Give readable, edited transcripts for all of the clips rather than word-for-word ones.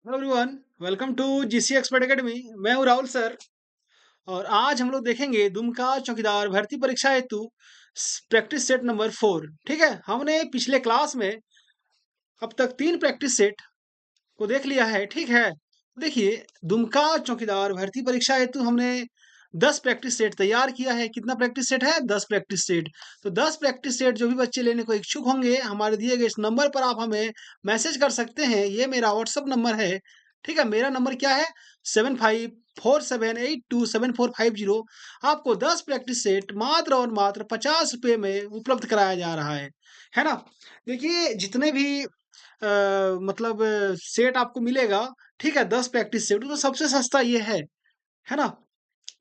Hello everyone, welcome to GC expert academy. मैं हूं Rahul sir. और आज हम लोग देखेंगे दुमका चौकीदार भर्ती परीक्षा हेतु प्रैक्टिस सेट नंबर 4। ठीक है, हमने पिछले क्लास में अब तक 3 प्रैक्टिस सेट को देख लिया है। ठीक है, देखिए, दुमका चौकीदार भर्ती परीक्षा हेतु हमने 10 प्रैक्टिस सेट तैयार किया है। कितना प्रैक्टिस सेट है? 10 प्रैक्टिस सेट। तो 10 प्रैक्टिस सेट जो भी बच्चे लेने को इच्छुक होंगे, हमारे दिए गए इस नंबर पर आप हमें मैसेज कर सकते हैं। ये मेरा व्हाट्सअप नंबर है। ठीक है, मेरा नंबर क्या है? 7547827450। आपको 10 प्रैक्टिस सेट मात्र और मात्र 50 रुपये में उपलब्ध कराया जा रहा है ना। देखिए, जितने भी मतलब सेट आपको मिलेगा, ठीक है, 10 प्रैक्टिस सेट, तो सबसे सस्ता ये है ना।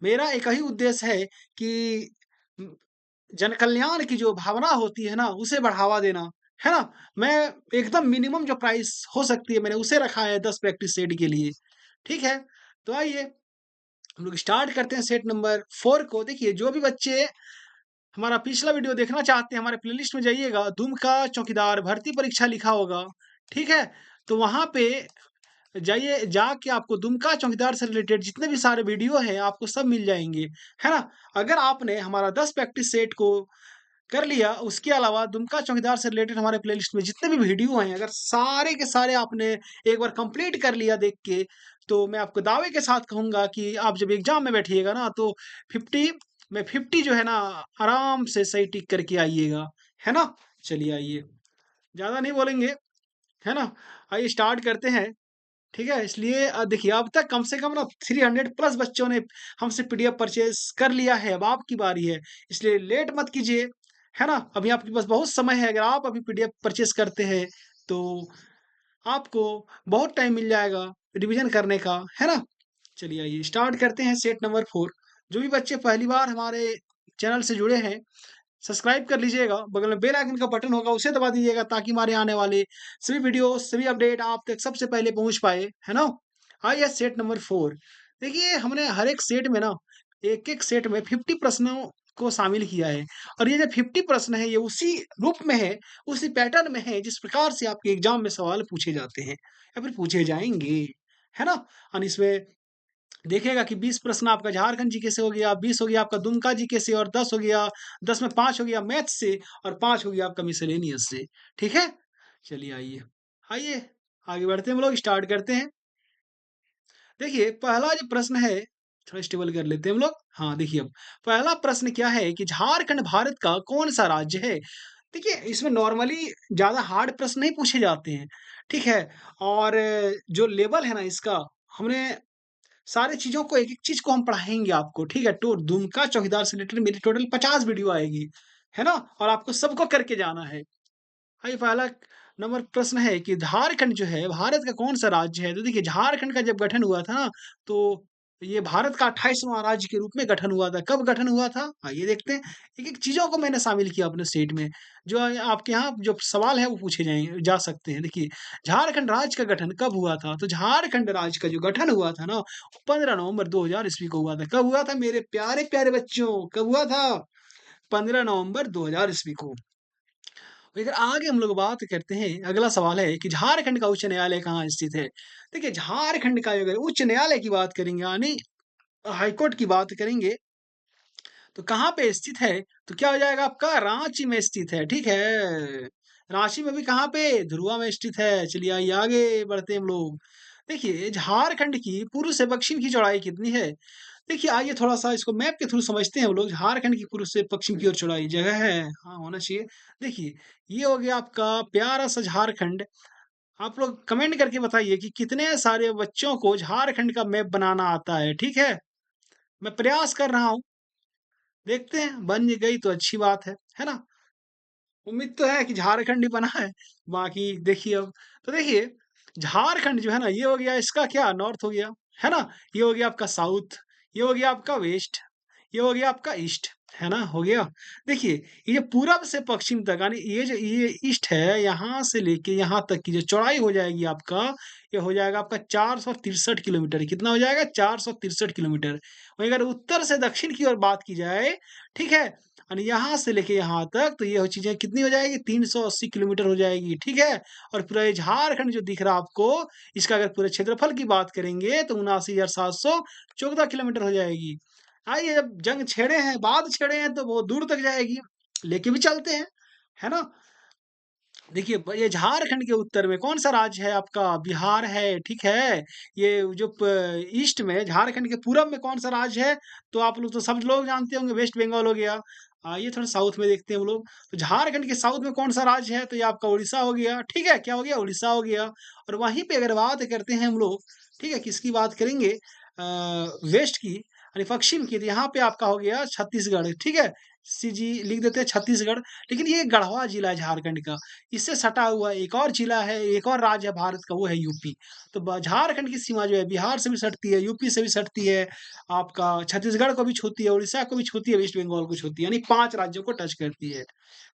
मेरा एक ही उद्देश्य है कि उम, जन कल्याण की जो भावना होती है ना, उसे बढ़ावा देना, है ना। मैं एकदम मिनिमम जो प्राइस हो सकती है, मैंने उसे रखा है 10 प्रैक्टिस सेट के लिए। ठीक है, तो आइए हम लोग स्टार्ट करते हैं सेट नंबर 4 को। देखिए, जो भी बच्चे हमारा पिछला वीडियो देखना चाहते हैं, हमारे प्लेलिस्ट में जाइएगा, दुमका चौकीदार भर्ती परीक्षा लिखा होगा। ठीक है, तो वहाँ पे जाइए, जाके आपको दुमका चौकीदार से रिलेटेड जितने भी सारे वीडियो हैं, आपको सब मिल जाएँगे, है ना? अगर आपने हमारा 10 प्रैक्टिस सेट को कर लिया, उसके अलावा दुमका चौकीदार से रिलेटेड हमारे प्लेलिस्ट में जितने भी वीडियो हैं, अगर सारे के सारे आपने एक बार कंप्लीट कर लिया देख के, तो मैं आपको दावे के साथ कहूँगा कि आप जब एग्ज़ाम में बैठिएगा ना, तो 50 में 50 जो है ना, आराम से सही टिक करके आइएगा, है ना? चलिए आइए, ज़्यादा नहीं बोलेंगे, है ना? आइए स्टार्ट करते हैं। ठीक है? इसलिए देखिए, अब तक कम से कम ना 300 प्लस बच्चों ने हमसे पीडीएफ परचेज़ कर लिया है। अब आपकी बारी है, इसलिए लेट मत कीजिए, है ना? अभी आपके पास बहुत समय है। अगर आप अभी पीडीएफ परचेज़ करते हैं, तो आपको बहुत टाइम मिल जाएगा रिवीजन करने का, है ना? चलिए आइए स्टार्ट करते हैं सेट नंबर 4। जो भी बच्चे पहली बार हमारे चैनल से जुड़े हैं, सब्सक्राइब कर लीजिएगा, बगल में बेल आइकन का बटन होगा, उसे दबा दीजिएगा, ताकि हमारे आने वाले सभी वीडियो, सभी अपडेट आप तक सबसे पहले पहुँच पाए, है ना? आइए सेट नंबर 4। देखिए, हमने हर एक सेट में ना, एक-एक सेट में 50 प्रश्नों को शामिल किया है। और ये जो 50 प्रश्न है, ये उसी रूप में है, उसी पैटर्न में है, जिस प्रकार से आपके एग्ज़ाम में सवाल पूछे जाते हैं या फिर पूछे जाएँगे, है ना? और इसमें देखिएगा कि 20 प्रश्न आपका झारखंड जीके से हो गया, 20 हो गया आपका दुमका जीके से, और 10 हो गया, 10 में 5 हो गया मैथ से, और 5 हो गया आपका मिसेलेनियस से। ठीक है? चलिए आइए। आइए, आगे बढ़ते हैं हम लोग, स्टार्ट करते हैं। देखिए, पहला जो प्रश्न है, थोड़ा स्टेबल कर लेते हैं हम लोग। हाँ, देखिए अब, पहला प्रश्न क्या है कि झारखंड भारत का कौन-सा राज्य है? देखिए, इसमें नॉर्मली ज़्यादा हार्ड प्रश्न नहीं पूछे जाते हैं, ठीक है? और जो लेवल है ना इसका, हमने सारी चीज़ों को, एक-एक चीज़ को हम पढ़ाएँगे आपको, ठीक है? तो दुमका चौकीदार से रिलेटेड मेरी टोटल 50 वीडियो आएगी, है ना? और आपको सबको करके जाना है। भाई, पहला नंबर प्रश्न है कि झारखंड जो है, भारत का कौन-सा राज्य है? तो देखिए, झारखंड का जब गठन हुआ था ना, तो ये भारत का 28वां राज्य के रूप में गठन हुआ था। कब गठन हुआ था? आइए देखते हैं। एक-एक चीज़ों को मैंने शामिल किया अपने सेट में, जो आपके यहाँ जो सवाल है वो पूछे जा सकते हैं। देखिए, झारखंड राज्य का गठन कब हुआ था? तो झारखंड राज्य का जो गठन हुआ था ना, 15 नवंबर 2000 ईस्वी को हुआ था। कब हुआ था मेरे प्यारे-प्यारे बच्चों? कब हुआ था? 15 नवंबर 2000 ईस्वी को। अगर आगे हम लोग बात करते हैं, अगला सवाल है कि झारखंड का उच्च न्यायालय कहाँ स्थित है? देखिए, झारखंड का अगर उच्च न्यायालय की बात करेंगे, यानी हाईकोर्ट की बात करेंगे, तो कहाँ पे स्थित है? तो क्या हो जाएगा आपका? रांची में स्थित है, ठीक है। रांची में भी कहाँ पे? धुरुआ में स्थित है। चलिए आइए आगे बढ़ते हैं हम लोग। देखिए, झारखंड की पूर्व से पश्चिम की चौड़ाई कितनी है? देखिए, आइए थोड़ा-सा इसको मैप के थ्रू समझते हैं हम लोग। झारखंड की पूर्व से पश्चिम की ओर चौड़ाई जगह है, हाँ, होना चाहिए। देखिए, ये हो गया आपका प्यारा-सा झारखंड। आप लोग कमेंट करके बताइए कि कितने सारे बच्चों को झारखंड का मैप बनाना आता है, ठीक है? मैं प्रयास कर रहा हूँ, देखते हैं, बन गई तो अच्छी बात है ना? उम्मीद तो है कि झारखंड ही बना है, बाकी देखिए अब। तो देखिए, झारखंड जो है ना, ये हो गया इसका क्या, नॉर्थ हो गया, है ना? ये हो गया आपका साउथ, ये हो गया आपका वेस्ट, ये हो गया आपका ईस्ट, है ना? हो गया। देखिए, ये पूरब से पश्चिम तक, यानी ये ईस्ट है, यहाँ से लेके यहाँ तक की जो चौड़ाई हो जाएगी आपका, ये हो जाएगा आपका 463 किलोमीटर। कितना हो जाएगा? 463 किलोमीटर। वहीं अगर उत्तर से दक्षिण की ओर बात की जाए, ठीक है? यानी यहाँ से लेके यहाँ तक तो ये चीज़ें कितनी हो जाएगी 380 किलोमीटर हो जाएगी, ठीक है? और पूरा ये झारखंड जो दिख रहा है आपको, इसका अगर पूरे क्षेत्रफल की बात करेंगे तो 79,714 किलोमीटर हो जाएगी। आइए जब जंग छेड़े हैं, बात छेड़े हैं तो बहुत दूर तक जाएगी, लेके भी चलते हैं, है ना? देखिए ये झारखंड के उत्तर में कौन-सा राज्य है आपका? बिहार है, ठीक है? ये जो प ईस्ट में झारखंड के पूरब में कौन-सा राज्य है? तो आप लोग तो सब लोग जानते होंगे वेस्ट बंगाल हो गया। आइए थोड़ा साउथ में देखते हैं हम लोग। तो झारखंड के साउथ में कौन-सा राज्य है? तो ये आपका उड़ीसा हो गया, ठीक है? क्या हो गया? उड़ीसा हो गया। और वहीं पे अगर बात करते हैं हम लोग, ठीक है? किसकी बात करेंगे? वेस्ट की यानी पश्चिम की, तो यहाँ पे आपका हो गया छत्तीसगढ़, ठीक है? सीजी लिख देते हैं छत्तीसगढ़। लेकिन ये गढ़वा जिला है झारखंड का। इससे सटा हुआ एक और जिला है, एक और राज्य है भारत का, वो है यूपी। तो झारखंड की सीमा जो है बिहार से भी सटती है, यूपी से भी सटती है, आपका छत्तीसगढ़ को भी छूती है, उड़ीसा को भी छूती है, वेस्ट बंगाल को छूती है, यानी 5 राज्यों को टच करती है।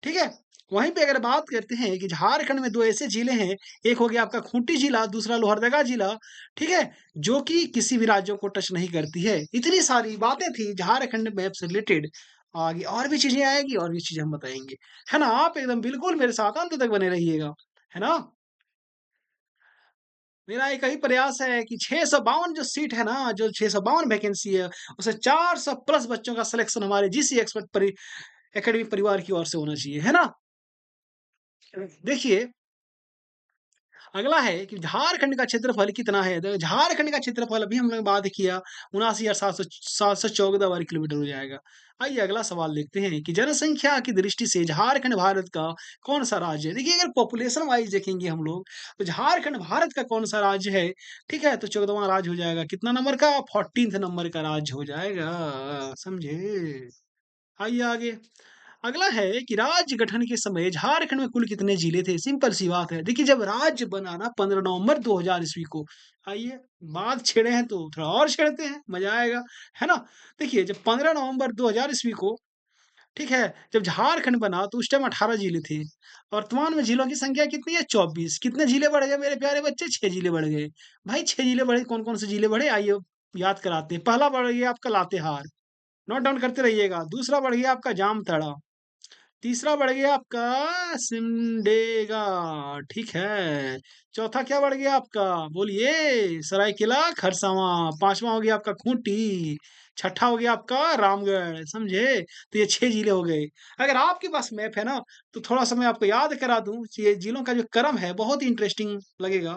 ठीक है? वहीं पे अगर बात करते हैं कि झारखंड में 2 ऐसे जिले हैं, एक हो गया आपका खूंटी जिला, दूसरा लोहरदगा जिला, ठीक है? जो कि किसी भी राज्यों को टच नहीं करती है। इतनी सारी बातें थी झारखंड मैप से रिलेटेड। आगे और भी चीज़ें आएगी और भी चीज़ें हम बताएँगे। है ना? आप एकदम बिल्कुल मेरे साथ अंत तक बने रहिएगा। है ना? मेरा एक ही प्रयास है कि 652 जो सीट है ना, जो 652 वैकेंसी है, उससे 400 प्लस बच्चों का सिलेक्शन हमारे जीसी एक्सपर्ट एकेडमी परिवार की ओर से होना चाहिए। है ना? देखिए अगला है कि झारखंड का क्षेत्रफल कितना है? तो झारखंड का क्षेत्रफल अभी हमने बात किया 79,714 वर्ग किलोमीटर हो जाएगा। आइए अगला सवाल देखते हैं कि जनसंख्या की दृष्टि से झारखंड भारत का कौन-सा राज्य है? देखिए अगर पॉपुलेशन वाइज़ देखेंगे हम लोग, तो झारखंड भारत का कौन-सा राज्य है? ठीक है? तो 14वाँ राज्य हो जाएगा। कितना नंबर का? 14th नंबर का राज्य हो जाएगा। समझे? आइए आगे। अगला है कि राज्य गठन के समय झारखंड में कुल कितने जिले थे? सिंपल सी बात है। देखिए जब राज्य बना ना 15 नवंबर 2000 ईस्वी को, आइए बात छेड़े हैं तो थोड़ा और छेड़ते हैं, मज़ा आएगा, है ना? देखिए जब 15 नवंबर 2000 ईस्वी को, ठीक है, जब झारखंड बना तो उस टाइम 18 जिले थे। वर्तमान में जिलों की संख्या कितनी है? 24। कितने जिले बढ़ गए मेरे प्यारे बच्चे? 6 जिले बढ़ गए। भाई 6 जिले बढ़े, कौन-कौन से जिले बढ़े? आइए याद कराते हैं। पहला बढ़ गया आपका लातेहार, नोट डाउन करते रहिएगा। दूसरा बढ़ गया आपका जामताड़ा। तीसरा बढ़ गया आपका सिमडेगा, ठीक है। चौथा क्या बढ़ गया आपका? बोलिए, सरायकेला खरसावां। पाँचवाँ हो गया आपका खूंटी। छठा हो गया आपका रामगढ़, समझे? तो ये 6 जिले हो गए। अगर आपके पास मैप है ना, तो थोड़ा-सा मैं आपको याद करा दूँ, ये जिलों का जो क्रम है, बहुत ही इंटरेस्टिंग लगेगा।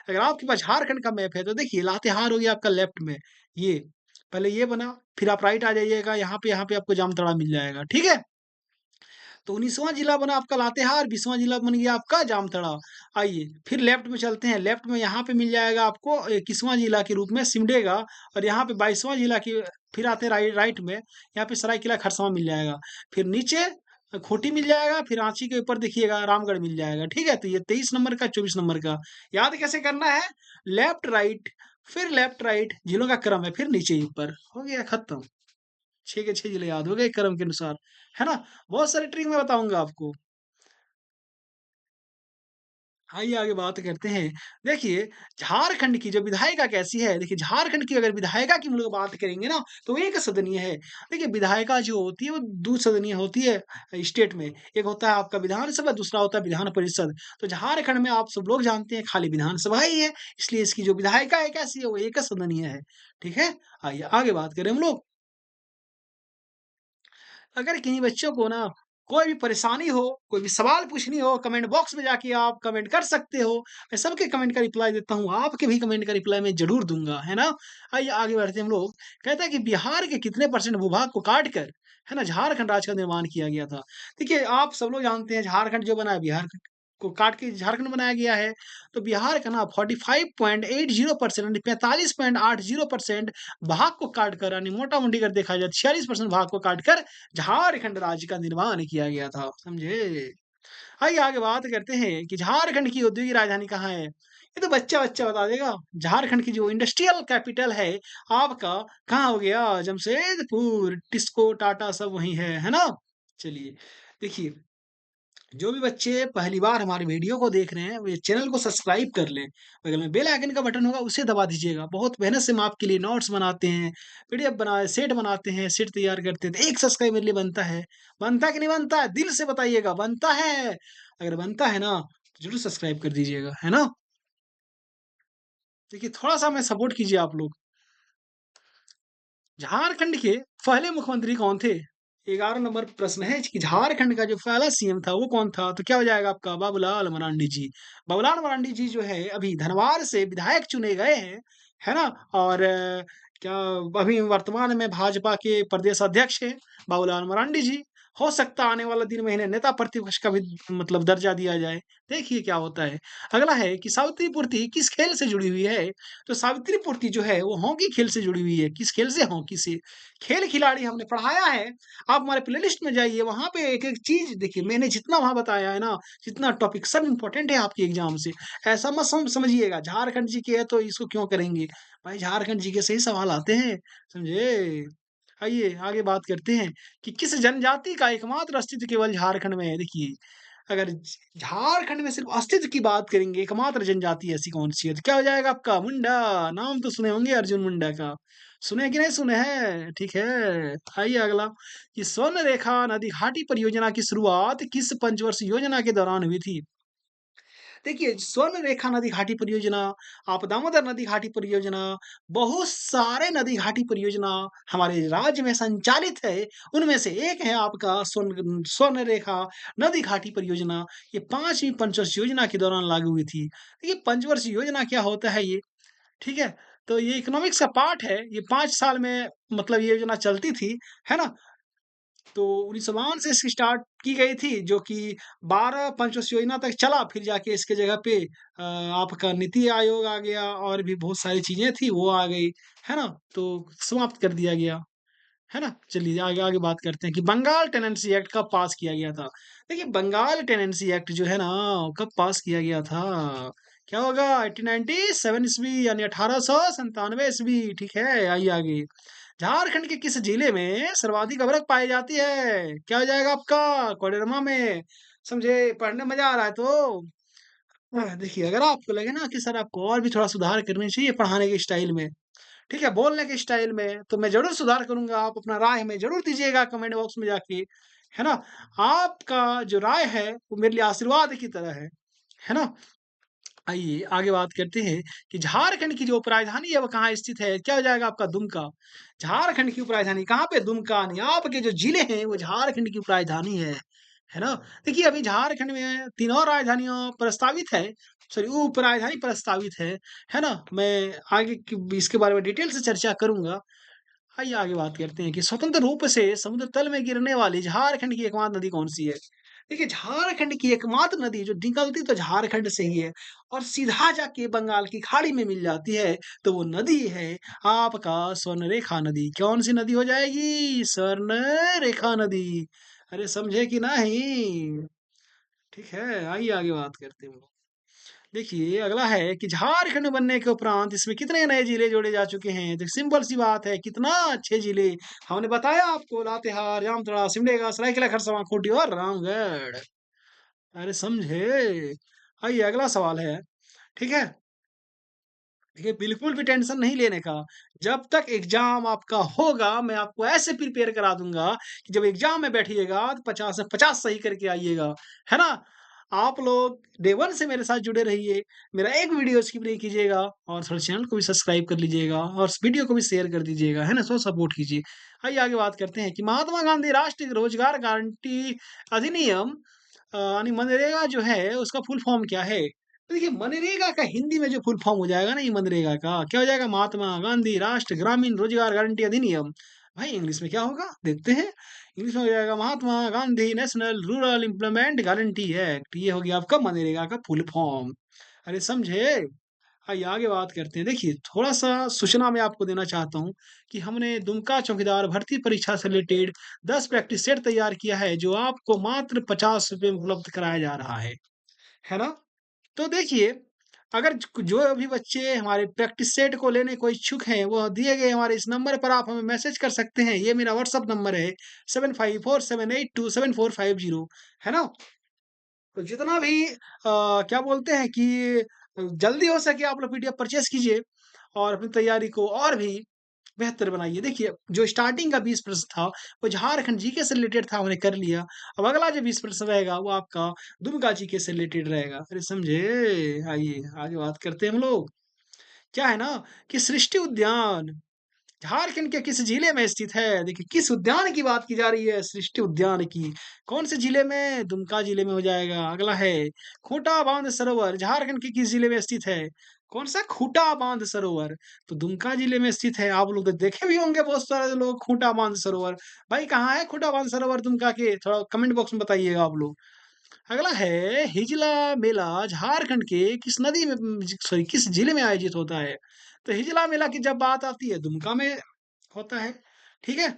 अगर आपके पास झारखंड का मैप है, तो देखिए लातेहार हो गया आपका लेफ्ट में, ये। पहले ये बना, फिर आप राइट आ जाइएगा, यहाँ पे आपको जामताड़ा मिल जाएगा, ठीक है? तो 19वाँ जिला बना आपका लातेहार, 20वाँ जिला बन गया आपका जामताड़ा। आइए, फिर लेफ्ट में चलते हैं, लेफ्ट में यहाँ पे मिल जाएगा आपको 21वाँ जिला के रूप में सिमडेगा और यहाँ पे 22वाँ जिला की फिर आते हैं राइट में, यहाँ पे सरायकेला खरसावां मिल जाएगा। फिर नीचे खूंटी मिल जाएगा, फिर रांची के ऊपर देखिएगा रामगढ़ मिल जाएगा, ठीक है? तो ये 23 नंबर का, 24 नंबर का। याद कैसे करना है? लेफ्ट राइट जिलों का क्रम है, फिर नीचे ऊपर। हो गया खत्म। 6 के 6 जिले याद हो गए क्रम के अनुसार, है ना? बहुत सारी ट्रिक मैं बताऊँगा आपको। आइए आगे बात करते हैं। देखिए, झारखंड की जो विधायिका कैसी है? देखिए, झारखंड की अगर विधायिका की हम लोग बात करेंगे ना, तो वो एक सदनीय है। देखिए, विधायिका जो होती है, वो द्विसदनीय होती है स्टेट में। एक होता है आपका विधानसभा, दूसरा होता है विधान परिषद। तो झारखंड में आप सब लोग जानते हैं, खाली विधानसभा ही है, इसलिए इसकी जो विधायिका है, कैसी है? वो एक सदनीय है। ठीक है? आइए आगे बात करें हम लोग। अगर किन्हीं बच्चों को ना कोई भी परेशानी हो, कोई भी सवाल पूछनी हो, कमेंट बॉक्स में जाके आप कमेंट कर सकते हो। मैं सबके कमेंट का रिप्लाई देता हूँ, आपके भी कमेंट का रिप्लाई मैं ज़रूर दूँगा, है ना? आइए आगे बढ़ते हैं हम लोग। कहता है कि बिहार के कितने परसेंट भूभाग को काट कर, है ना, झारखंड राज्य का निर्माण किया गया था। देखिए, आप सब लोग जानते हैं झारखंड जो बना है बिहार को काट के झारखंड बनाया गया है। तो बिहार का ना 45.80% यानी 45.80% भाग को काटकर यानी मोटा-मोटी अगर देखा जाए 46% भाग को काटकर झारखंड राज्य का निर्माण किया गया था, समझे? आइए आगे बात करते हैं कि झारखंड की औद्योगिक राजधानी कहाँ है? ये तो बच्चा-बच्चा बता देगा। झारखंड की जो इंडस्ट्रियल कैपिटल है आपका, कहाँ हो गया? जमशेदपुर, टिस्को, टाटा सब वहीं है ना? चलिए, देखिए जो भी बच्चे पहली बार हमारे वीडियो को देख रहे हैं, वे चैनल को सब्सक्राइब कर लें। बगल में बेल आइकन का बटन होगा, उसे दबा दीजिएगा। बहुत मेहनत से हम आपके लिए नोट्स बनाते हैं, पीडीएफ सेट बनाते हैं, सेट तैयार करते हैं। तो एक सब्सक्राइब मेरे लिए बनता है। बनता है कि नहीं बनता है? दिल से बताइएगा, बनता है? अगर बनता है ना, तो ज़रूर सब्सक्राइब कर दीजिएगा, है ना? देखिए, थोड़ा-सा हमें सपोर्ट कीजिए आप लोग। झारखंड के पहले मुख्यमंत्री कौन थे? 11 नंबर प्रश्न है कि झारखंड का जो पहला सीएम था वो कौन था? तो क्या हो जाएगा आपका? बाबूलाल मरांडी जी। बाबूलाल मरांडी जी जो है अभी धनवार से विधायक चुने गए हैं, है ना? और क्या अभी वर्तमान में भाजपा के प्रदेश अध्यक्ष हैं बाबूलाल मरांडी जी। हो सकता है आने वाला दिन में इन्हें नेता प्रतिपक्ष का भी मतलब दर्जा दिया जाए। देखिए क्या होता है। अगला है कि सावित्री पूर्ति किस खेल से जुड़ी हुई है? तो सावित्री पूर्ति जो है वो हॉकी खेल से जुड़ी हुई है। किस खेल से? हॉकी से। खेल खिलाड़ी हमने पढ़ाया है। आप हमारे प्लेलिस्ट में जाइए, वहाँ पे एक-एक चीज़ देखिए, मैंने जितना वहाँ बताया है ना, जितना टॉपिक सब इम्पोर्टेंट है आपके एग्ज़ाम से। ऐसा मत समझिएगा झारखंड जीके है तो इसको क्यों करेंगे? भाई झारखंड जीके से ही सवाल आते हैं, समझे? आइए आगे बात करते हैं कि किस जनजाति का एकमात्र अस्तित्व केवल झारखंड में है? देखिए, अगर झारखंड में सिर्फ अस्तित्व की बात करेंगे, एकमात्र जनजाति ऐसी कौन-सी है? तो क्या हो जाएगा आपका? मुंडा। नाम तो सुने होंगे अर्जुन मुंडा का। सुने कि नहीं सुने हैं? ठीक है। आइए अगला, कि स्वर्ण रेखा नदी घाटी परियोजना की शुरुआत किस पंचवर्षीय योजना के दौरान हुई थी? देखिए, स्वर्ण रेखा नदी घाटी परियोजना, आप दामोदर नदी घाटी परियोजना, बहुत सारे नदी घाटी परियोजना हमारे राज्य में संचालित है। उनमें से एक है आपका स्वर्ण रेखा नदी घाटी परियोजना। ये 5वीं पंचवर्षीय योजना के दौरान लागू हुई थी। देखिए, पंचवर्षीय योजना क्या होता है ये? ठीक है? तो ये इकोनॉमिक्स का पार्ट है। ये 5 साल में मतलब ये योजना चलती थी, है ना? तो 1952 से इसकी स्टार्ट की गई थी, जो कि 12 पंचवर्षीय योजना तक चला, फिर जाके इसके जगह पे आपका नीति आयोग आ गया और भी बहुत सारी चीज़ें थी, वो आ गई, है ना? तो समाप्त कर दिया गया, है ना? चलिए आगे आगे बात करते हैं कि बंगाल टेनेंसी एक्ट कब पास किया गया था? देखिए, बंगाल टेनेंसी एक्ट जो है ना, कब पास किया गया था? क्या होगा? 1897 ईस्वी यानी 1897 ईस्वी, ठीक है? आइए आगे। झारखंड के किस जिले में सर्वाधिक अभ्रक पाई जाती है? क्या हो जाएगा आपका? कोडरमा में। समझे? पढ़ने मजा आ रहा है तो? देखिए, अगर आपको लगे ना कि सर आपको और भी थोड़ा सुधार करनी चाहिए पढ़ाने के स्टाइल में, ठीक है, बोलने के स्टाइल में, तो मैं ज़रूर सुधार करूँगा। आप अपना राय हमें ज़रूर दीजिएगा कमेंट बॉक्स में जाके, है ना? आपका जो राय है वो मेरे लिए आशीर्वाद की तरह है ना? आइए आगे बात करते हैं कि झारखंड की जो उपराजधानी है वो कहाँ स्थित है? क्या हो जाएगा आपका? दुमका। झारखंड की उपराजधानी कहाँ पे? दुमका। यानी आपके जो जिले हैं वो झारखंड की उपराजधानी है ना? देखिए, अभी झारखंड में 3 और राजधानियाँ प्रस्तावित है, सॉरी उपराजधानी प्रस्तावित है ना? मैं आगे की इसके बारे में डिटेल से चर्चा करूँगा। आइए आगे बात करते हैं कि स्वतंत्र रूप से समुद्र तल में गिरने वाली झारखंड की एकमात्र नदी कौन-सी है? देखिए, झारखंड की एकमात्र नदी जो निकलती तो झारखंड से ही है और सीधा जाके बंगाल की खाड़ी में मिल जाती है, तो वो नदी है आपका स्वर्णरेखा नदी। कौन-सी नदी हो जाएगी? स्वर्णरेखा नदी। अरे समझे कि नहीं? ठीक है, आइए आगे बात करते हैं। देखिए, अगला है कि झारखंड बनने के उपरांत इसमें कितने नए जिले जोड़े जा चुके हैं? तो सिंपल सी बात है, कितना अच्छे जिले हमने बताया आपको, लातेहार, जामताड़ा, सिमडेगा, सरायकेला खरसावां, खूंटी और रामगढ़। अरे समझे? आइए अगला सवाल है, ठीक है? देखिए, बिल्कुल भी टेंशन नहीं लेने का। जब तक एग्ज़ाम आपका होगा, मैं आपको ऐसे प्रिपेयर करा दूँगा कि जब एग्ज़ाम में बैठिएगा तो 50 से 50 सही करके आइएगा, है ना? आप लोग डे 1 से मेरे साथ जुड़े रहिए, मेरा एक वीडियो स्किप नहीं कीजिएगा और थोड़ा चैनल को भी सब्सक्राइब कर लीजिएगा और इस वीडियो को भी शेयर कर दीजिएगा, है ना? सो सपोर्ट कीजिए। आइए आगे बात करते हैं कि महात्मा गांधी राष्ट्रीय रोज़गार गारंटी अधिनियम यानी मनरेगा जो है उसका फुल फॉर्म क्या है? तो देखिए, मनरेगा का हिंदी में जो फुल फॉर्म हो जाएगा ना, ये मनरेगा का क्या हो जाएगा? महात्मा गांधी राष्ट्रीय ग्रामीण रोजगार गारंटी अधिनियम। भाई इंग्लिश में क्या होगा? देखते हैं। इंग्लिश में हो जाएगा Mahatma Gandhi national rural employment guarantee act. ये हो गया आपका मनरेगा का फुल फॉर्म। अरे समझे? आइए आगे बात करते हैं। देखिए, थोड़ा-सा सूचना मैं आपको देना चाहता हूँ कि हमने दुमका चौकीदार भर्ती परीक्षा से रिलेटेड 10 प्रैक्टिस सेट तैयार किया है, जो आपको मात्र ₹50 में उपलब्ध कराया जा रहा है ना? तो देखिए, अगर जो भी बच्चे हमारे प्रैक्टिस सेट को लेने को इच्छुक हैं, वो दिए गए हमारे इस नंबर पर आप हमें मैसेज कर सकते हैं। ये मेरा व्हाट्सएप नंबर है 7547827450, है ना? तो जितना भी क्या बोलते हैं कि जल्दी हो सके आप लोग पीडीएफ परचेज़ कीजिए और अपनी तैयारी को और भी बेहतर बनाइए। देखिए, जो स्टार्टिंग का 20 प्रश्न था, वो झारखंड जीके से रिलेटेड था, हमने कर लिया। अब अगला जो 20 प्रश्न रहेगा, वो आपका दुमका जीके से रिलेटेड रहेगा। अरे समझे? आइए, आगे बात करते हैं हम लोग। क्या है ना कि सृष्टि उद्यान झारखंड के किस जिले में स्थित है? देखिए, किस उद्यान की बात की जा रही है? सृष्टि उद्यान की। कौन से जिले में? दुमका जिले में हो जाएगा। अगला है खूंटा बांध सरोवर झारखंड के किस जिले में स्थित है? कौन-सा खूंटा बांध सरोवर? तो दुमका जिले में स्थित है। आप लोग तो देखे भी होंगे बहुत सारे लोग खूंटा बांध सरोवर। भाई कहाँ है खूंटा बांध सरोवर दुमका के? थोड़ा कमेंट बॉक्स में बताइएगा आप लोग। अगला है हिजला मेला झारखंड के किस नदी में सॉरी किस जिले में आयोजित होता है? तो हिजला मेला की जब बात आती है दुमका में होता है, ठीक है?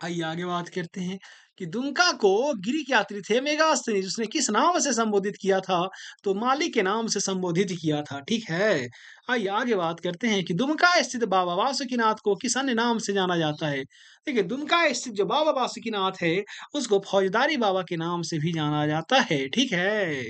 आइए आगे बात करते हैं कि दुमका को ग्रीक यात्री थे मेगास्थनीज उसने किस नाम से संबोधित किया था? तो माली के नाम से संबोधित किया था, ठीक है? आइए आगे बात करते हैं कि दुमका स्थित बाबा बासुकीनाथ को किस अन्य नाम से जाना जाता है? देखिए दुमका स्थित जो बाबा बासुकीनाथ है, उसको फौजदारी बाबा के नाम से भी जाना जाता है, ठीक है?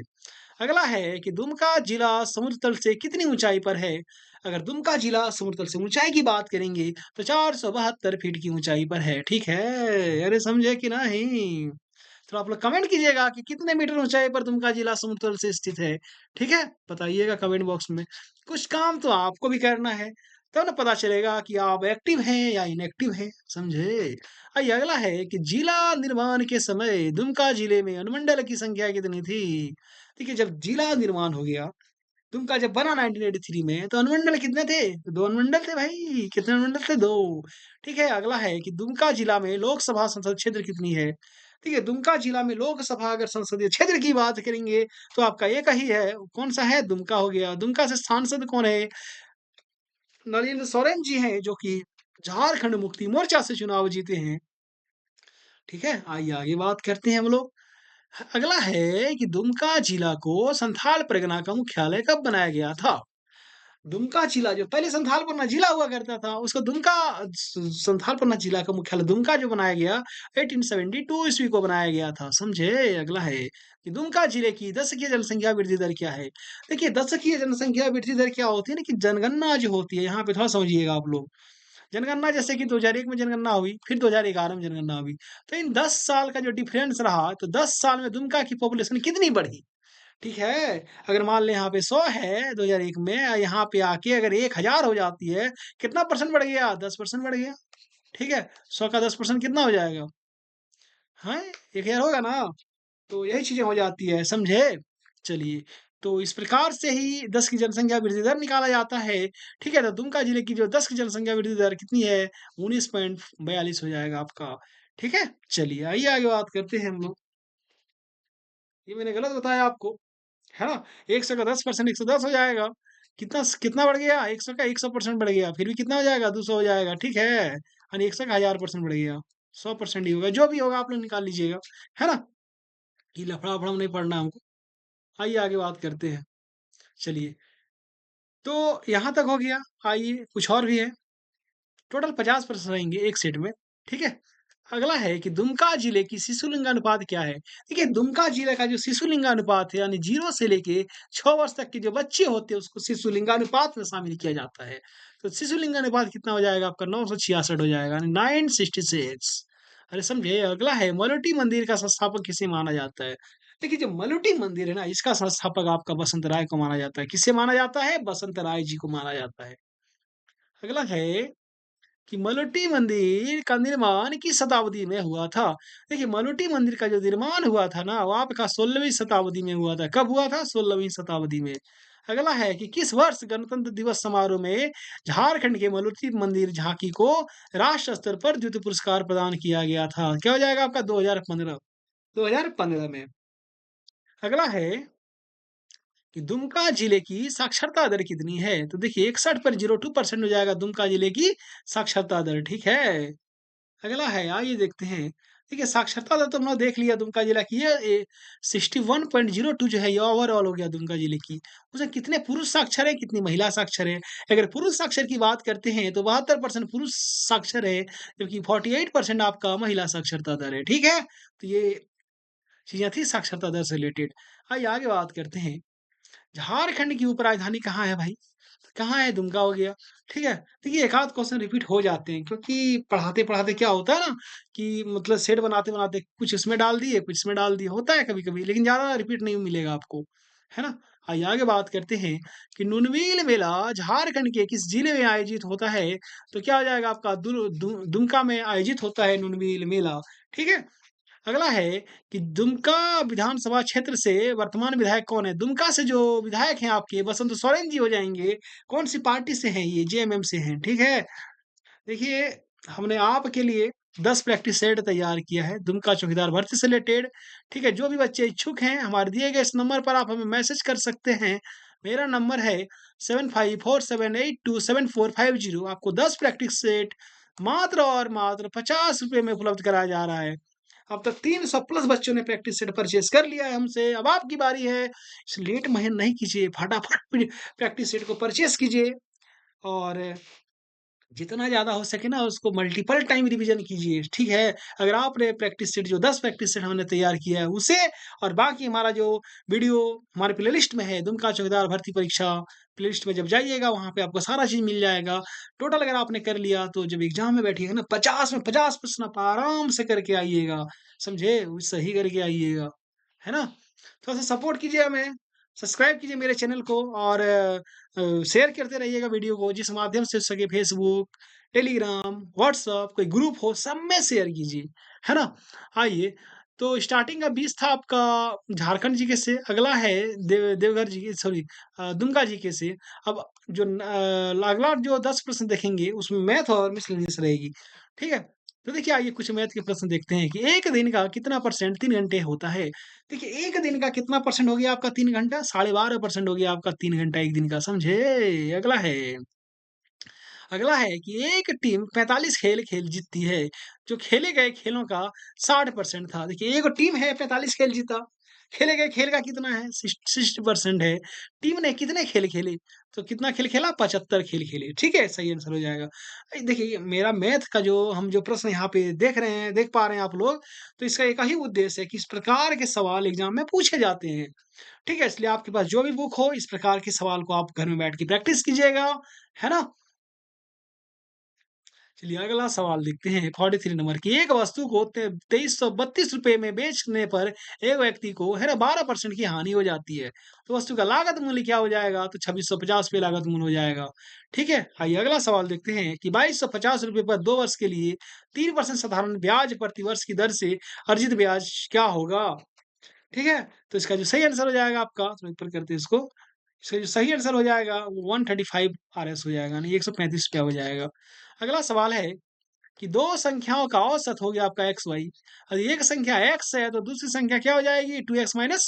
अगला है कि दुमका जिला समुद्र तल से कितनी ऊंचाई पर है? अगर दुमका जिला समुद्र तल से ऊंचाई की बात करेंगे तो 472 फीट की ऊंचाई पर है, ठीक है? अरे समझे कि नहीं? तो आप लोग कमेंट कीजिएगा कि कितने मीटर ऊंचाई पर दुमका जिला समुद्र तल से स्थित है, ठीक है? बताइएगा कमेंट बॉक्स में। कुछ काम तो आपको भी करना है, तब ना पता चलेगा कि आप एक्टिव हैं या इनएक्टिव हैं, समझे? आइए अगला है कि जिला निर्माण के समय दुमका जिले में अनुमंडल की संख्या कितनी थी? देखिए जब जिला निर्माण हो गया, दुमका जब बना 1983 में तो अनुमंडल कितने थे? 2 अनुमंडल थे भाई, कितने अनुमंडल थे? 2 ठीक है, अगला है कि दुमका जिला में लोकसभा संसद क्षेत्र कितनी है? ठीक है, दुमका जिला में लोकसभा अगर संसदीय क्षेत्र की बात करेंगे, तो आपका एक ही है, कौन-सा है? दुमका हो गया। दुमका से सांसद कौन है? नरेंद्र सोरेन जी हैं, जो कि झारखंड मुक्ति मोर्चा से चुनाव जीते हैं, ठीक है? आइए आगे बात करते हैं हम लोग। अगला है कि दुमका जिला को संथाल परगना का मुख्यालय कब बनाया गया था? दुमका जिला जो पहले संथाल परगना जिला हुआ करता था, उसको दुमका संथाल परगना जिला का मुख्यालय दुमका जो बनाया गया 1872 ईस्वी को बनाया गया था, समझे? अगला है कि दुमका जिले की दशकीय जनसंख्या वृद्धि दर क्या है? देखिए दशकीय जनसंख्या वृद्धि दर क्या होती है ना कि जनगणना जो होती है, यहाँ पे थोड़ा समझिएगा आप लोग। जनगणना जैसे कि 2001 में जनगणना हुई, फिर 2011 में जनगणना हुई। तो इन 10 साल का जो डिफरेंस रहा, तो 10 साल में दुमका की पॉपुलेशन कितनी बढ़ी? ठीक है? अगर मान लें यहाँ पे 100 है 2001 में यहाँ पे आके अगर 1000 हो जाती है, कितना परसेंट बढ़ गया? 10% बढ़ गया। ठीक है? 100 का 10% कितना हो जाएगा? हैं? 1000 होगा ना? तो यही चीज़ें हो जाती है, समझे? चलिए, तो इस प्रकार से ही 10 की जनसंख्या वृद्धि दर निकाला जाता है। ठीक है? तो दुमका जिले की जो 10 की जनसंख्या वृद्धि दर कितनी है? 19.42 हो जाएगा आपका। ठीक है? चलिए, आइए आगे बात करते हैं हम लोग। ये मैंने गलत बताया आपको। है ना? 100 का 10% 110 हो जाएगा। कितना बढ़ गया? 100 का 100% बढ़ गया, फिर भी कितना हो जाएगा? 200 हो जाएगा, ठीक है? यानी 100 का 1000% बढ़ गया। 100% ही होगा, जो भी होगा आप लोग निकाल लीजिएगा, है ना? ये लफड़ा-वफड़ा में नहीं पड़ना हमको। आइए आगे बात करते हैं। चलिए, तो यहाँ तक हो गया। आइए कुछ और भी है। टोटल 50 प्रश्न रहेंगे एक सेट में, ठीक है? अगला है कि दुमका जिले की शिशु लिंगानुपात क्या है? देखिए दुमका जिले का जो शिशु लिंगानुपात है यानी 0 से लेके 6 वर्ष तक के जो बच्चे होते हैं उसको शिशु लिंगानुपात में शामिल किया जाता है। तो शिशु लिंगानुपात कितना हो जाएगा आपका 966 हो जाएगा यानी 966 अरे समझे? अगला है मलोटी मंदिर का संस्थापक किसे माना जाता है? देखिए जो मलोटी मंदिर है ना इसका संस्थापक आपका बसंत राय को माना जाता है। किसे माना जाता है? बसंत राय जी को माना जाता है। अगला है कि मलोटी मंदिर का निर्माण किस शताब्दी में हुआ था? देखिए मलोटी मंदिर का जो निर्माण हुआ था ना वो आपका 16वीं शताब्दी में हुआ था। कब हुआ था? 16वीं शताब्दी में। अगला है कि किस वर्ष गणतंत्र दिवस समारोह में झारखंड के मलोटी मंदिर झांकी को राष्ट्र स्तर पर द्वितीय पुरस्कार प्रदान किया गया था? क्या हो जाएगा आपका 2015 2015 में। अगला है कि दुमका जिले की साक्षरता दर कितनी है? तो देखिए 61.02% हो जाएगा दुमका जिले की साक्षरता दर, ठीक है? अगला है आइए देखते हैं। देखिए साक्षरता दर तो हमने देख लिया दुमका जिला की ये 61.02 जो है ये ओवरऑल हो गया दुमका जिले की। उसमें कितने पुरुष साक्षर हैं, कितनी महिला साक्षर हैं? अगर पुरुष साक्षर की बात करते हैं तो 72% पुरुष साक्षर है, जबकि 48% आपका महिला साक्षरता दर है, ठीक है? तो ये चीज़ें थी साक्षरता दर से रिलेटेड। आइए आगे बात करते हैं। झारखंड की उपराजधानी कहाँ है भाई? कहाँ है? दुमका हो गया, ठीक है? देखिए एक आध क्वेश्चन रिपीट हो जाते हैं क्योंकि पढ़ाते-पढ़ाते क्या होता है ना कि मतलब सेट बनाते-बनाते कुछ इसमें डाल दिए, कुछ इसमें डाल दिए, होता है कभी-कभी लेकिन ज़्यादा रिपीट नहीं मिलेगा आपको, है ना? आइए आगे बात करते हैं कि नुनवील मेला झारखंड के किस जिले में आयोजित होता है? तो क्या हो जाएगा आपका दुमका में आयोजित होता है नुनवील मेला, ठीक है? अगला है कि दुमका विधानसभा क्षेत्र से वर्तमान विधायक कौन है? दुमका से जो विधायक हैं आपके बसंत सोरेन जी हो जाएँगे। कौन-सी पार्टी से हैं ये? जेएमएम से हैं, ठीक है? देखिए, हमने आपके लिए 10 प्रैक्टिस सेट तैयार किया है, दुमका चौकीदार भर्ती से रिलेटेड, ठीक है? जो भी बच्चे इच्छुक हैं, हमारे दिए गए इस नंबर पर आप हमें मैसेज कर सकते हैं। मेरा नंबर है 7547827450 आपको 10 प्रैक्टिस सेट मात्र और मात्र ₹50 में उपलब्ध कराया जा रहा है। अब तक 300 प्लस बच्चों ने प्रैक्टिस सेट परचेज़ कर लिया है हमसे, अब आपकी बारी है। इस लेट महेन नहीं कीजिए, फटाफट प्रैक्टिस सेट को परचेज़ कीजिए और जितना ज़्यादा हो सके ना उसको मल्टीपल टाइम रिवीजन कीजिए, ठीक है? अगर आपने प्रैक्टिस सेट जो 10 प्रैक्टिस सेट हमने तैयार किया है उसे और बाकी हमारा जो वीडियो हमारे प्लेलिस्ट में है दुमका चौकीदार भर्ती परीक्षा, प्लेलिस्ट में जब जाइएगा वहाँ पे आपको सारा चीज़ मिल जाएगा। टोटल अगर आपने कर लिया तो जब एग्ज़ाम में बैठिएगा ना 50 में 50 प्रश्न आप आराम से करके आइएगा, समझे? वो सही करके आइएगा, है ना? थोड़ा-सा सपोर्ट कीजिए हमें, सब्सक्राइब कीजिए मेरे चैनल को और शेयर करते रहिएगा वीडियो को जिस माध्यम से हो सके फेसबुक, टेलीग्राम, व्हाट्सएप कोई ग्रुप हो सब में शेयर कीजिए, है ना? आइए, तो स्टार्टिंग का 20 था आपका झारखंड जीके से, अगला है देवघर जी सॉरी दुमका जीके से। अब जो अगला जो 10 प्रश्न देखेंगे उसमें मैथ और मिसलेनियस रहेगी, ठीक है? तो देखिए आइए कुछ मैथ के प्रश्न देखते हैं कि 1 दिन का कितना परसेंट 3 घंटे होता है? देखिए 1 दिन का कितना परसेंट हो गया आपका 3 घंटा? 12.5% हो गया आपका 3 घंटा 1 दिन का, समझे? अगला है कि एक टीम 45 खेल खेल जीतती है, जो खेले गए खेलों का 60% था। देखिए एक टीम है 45 खेल जीता, खेले गए खेल का कितना है? 60% है। टीम ने कितने खेल खेले? तो कितना खेल खेला? 75 खेल खेले, ठीक है? सही आंसर हो जाएगा। देखिए मेरा मैथ का जो हम जो प्रश्न यहाँ पे देख रहे हैं, देख पा रहे हैं आप लोग, तो इसका एक ही उद्देश्य है कि इस प्रकार के सवाल एग्ज़ाम में पूछे जाते हैं, ठीक है? इसलिए आपके पास जो भी बुक हो, इस प्रकार के सवाल को आप घर में बैठ के प्रैक्टिस कीजिएगा, है ना? चलिए अगला सवाल देखते हैं 43 नंबर की। एक वस्तु को ते 2332 रुपए में बेचने पर एक व्यक्ति को है ना 12% की हानि हो जाती है। तो वस्तु का लागत मूल्य क्या हो जाएगा? तो 2650 रुपए लागत मूल्य हो जाएगा। ठीक है? आइए अगला सवाल देखते हैं कि 2250 रुपए पर 2 वर्ष के लिए 3% साधारण ब्याज प्रति वर्ष की दर से अर्जित ब्याज क्या होगा? ठीक है? तो इसका जो सही आंसर हो जाएगा आपका तो ऊपर करते हैं इसको। इसका जो सही आंसर हो जाएगा वो 135 आरएस हो जाएगा, यानी 135 रुपया हो जाएगा। अगला सवाल है कि 2 संख्याओं का औसत हो गया आपका x, y। और एक संख्या x है तो दूसरी संख्या क्या हो जाएगी? 2x minus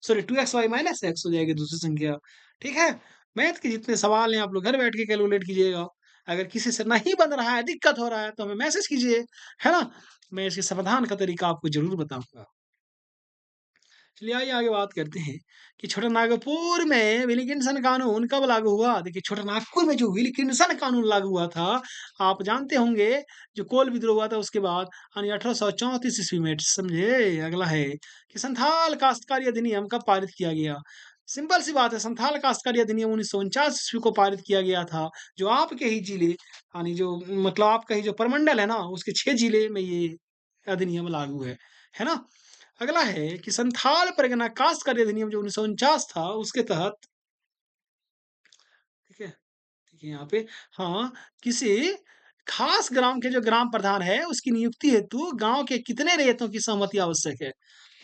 sorry 2xy minus x हो जाएगी दूसरी संख्या। ठीक है? मैथ के जितने सवाल हैं आप लोग घर बैठ के कैलकुलेट कीजिएगा। अगर किसी से नहीं बन रहा है, दिक्कत हो रहा है तो हमें मैसेज कीजिए, है ना? मैं इसके समाधान का तरीका आपको ज़रूर बताऊँगा। चलिए आइए आगे बात करते हैं कि छोटा नागपुर में विल्किंसन कानून कब लागू हुआ? देखिए छोटा नागपुर में जो विल्किंसन कानून लागू हुआ था, आप जानते होंगे जो कोल विद्रोह हुआ था उसके बाद यानी 1834 ईस्वी में, समझे? अगला है कि संथाल काश्तकारी अधिनियम कब पारित किया गया? सिंपल सी बात है, संथाल काश्तकारी अधिनियम 1949 ईस्वी को पारित किया गया था, जो आपके ही जिले यानी जो मतलब आपका ही जो प्रमंडल है ना, उसके 6 जिले में ये अधिनियम लागू है ना? अगला है कि संथाल परगना काश्तकारी अधिनियम जो 1949 था उसके तहत, ठीक है? देखिए यहाँ पे हाँ, किसी खास ग्राम के जो ग्राम प्रधान है उसकी नियुक्ति हेतु गाँव के कितने रैयतों की सहमति आवश्यक है?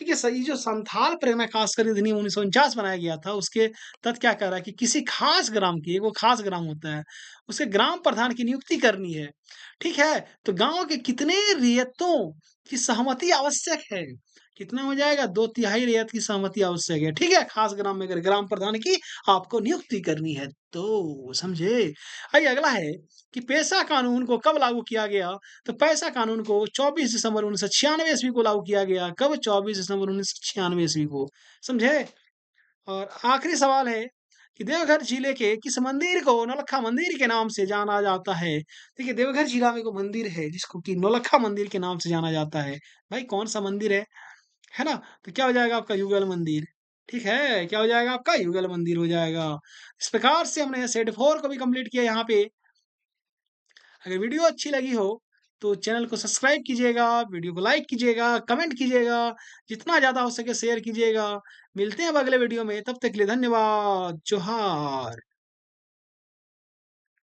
ठीक है, सही जो संथाल परगना काश्तकारी अधिनियम 1949 बनाया गया था उसके तहत क्या कह रहा है कि किसी खास ग्राम की, एक वो खास ग्राम होता है, उसके ग्राम प्रधान की नियुक्ति करनी है। ठीक है? तो गाँव के कितने रैयतों की सहमति आवश्यक है? कितना हो जाएगा? 2/3 रैयत की सहमति आवश्यक है। ठीक है? खास ग्राम में अगर ग्राम प्रधान की आपको नियुक्ति करनी है तो, समझे? आइए अगला है कि पेशा कानून को कब लागू किया गया? तो पेशा कानून को 24 दिसंबर 1996 ईस्वी को लागू किया गया। कब? 24 दिसंबर 1996 ईस्वी को, समझे? और आखिरी सवाल है कि देवघर जिले के किस मंदिर को नौलक्खा मंदिर के नाम से जाना जाता है? देखिए देवघर जिला में एक मंदिर है जिसको कि नौलक्खा मंदिर के नाम से जाना जाता है। भाई कौन-सा मंदिर है? है ना? तो क्या हो जाएगा आपका युगल मंदिर, ठीक है? क्या हो जाएगा आपका युगल मंदिर हो जाएगा। इस प्रकार से हमने सेट 4 को भी कंप्लीट किया यहाँ पे। अगर वीडियो अच्छी लगी हो तो चैनल को सब्सक्राइब कीजिएगा, वीडियो को लाइक कीजिएगा, कमेंट कीजिएगा, जितना ज़्यादा हो सके शेयर कीजिएगा। मिलते हैं अब अगले वीडियो में, तब तक के लिए धन्यवाद। जोहार।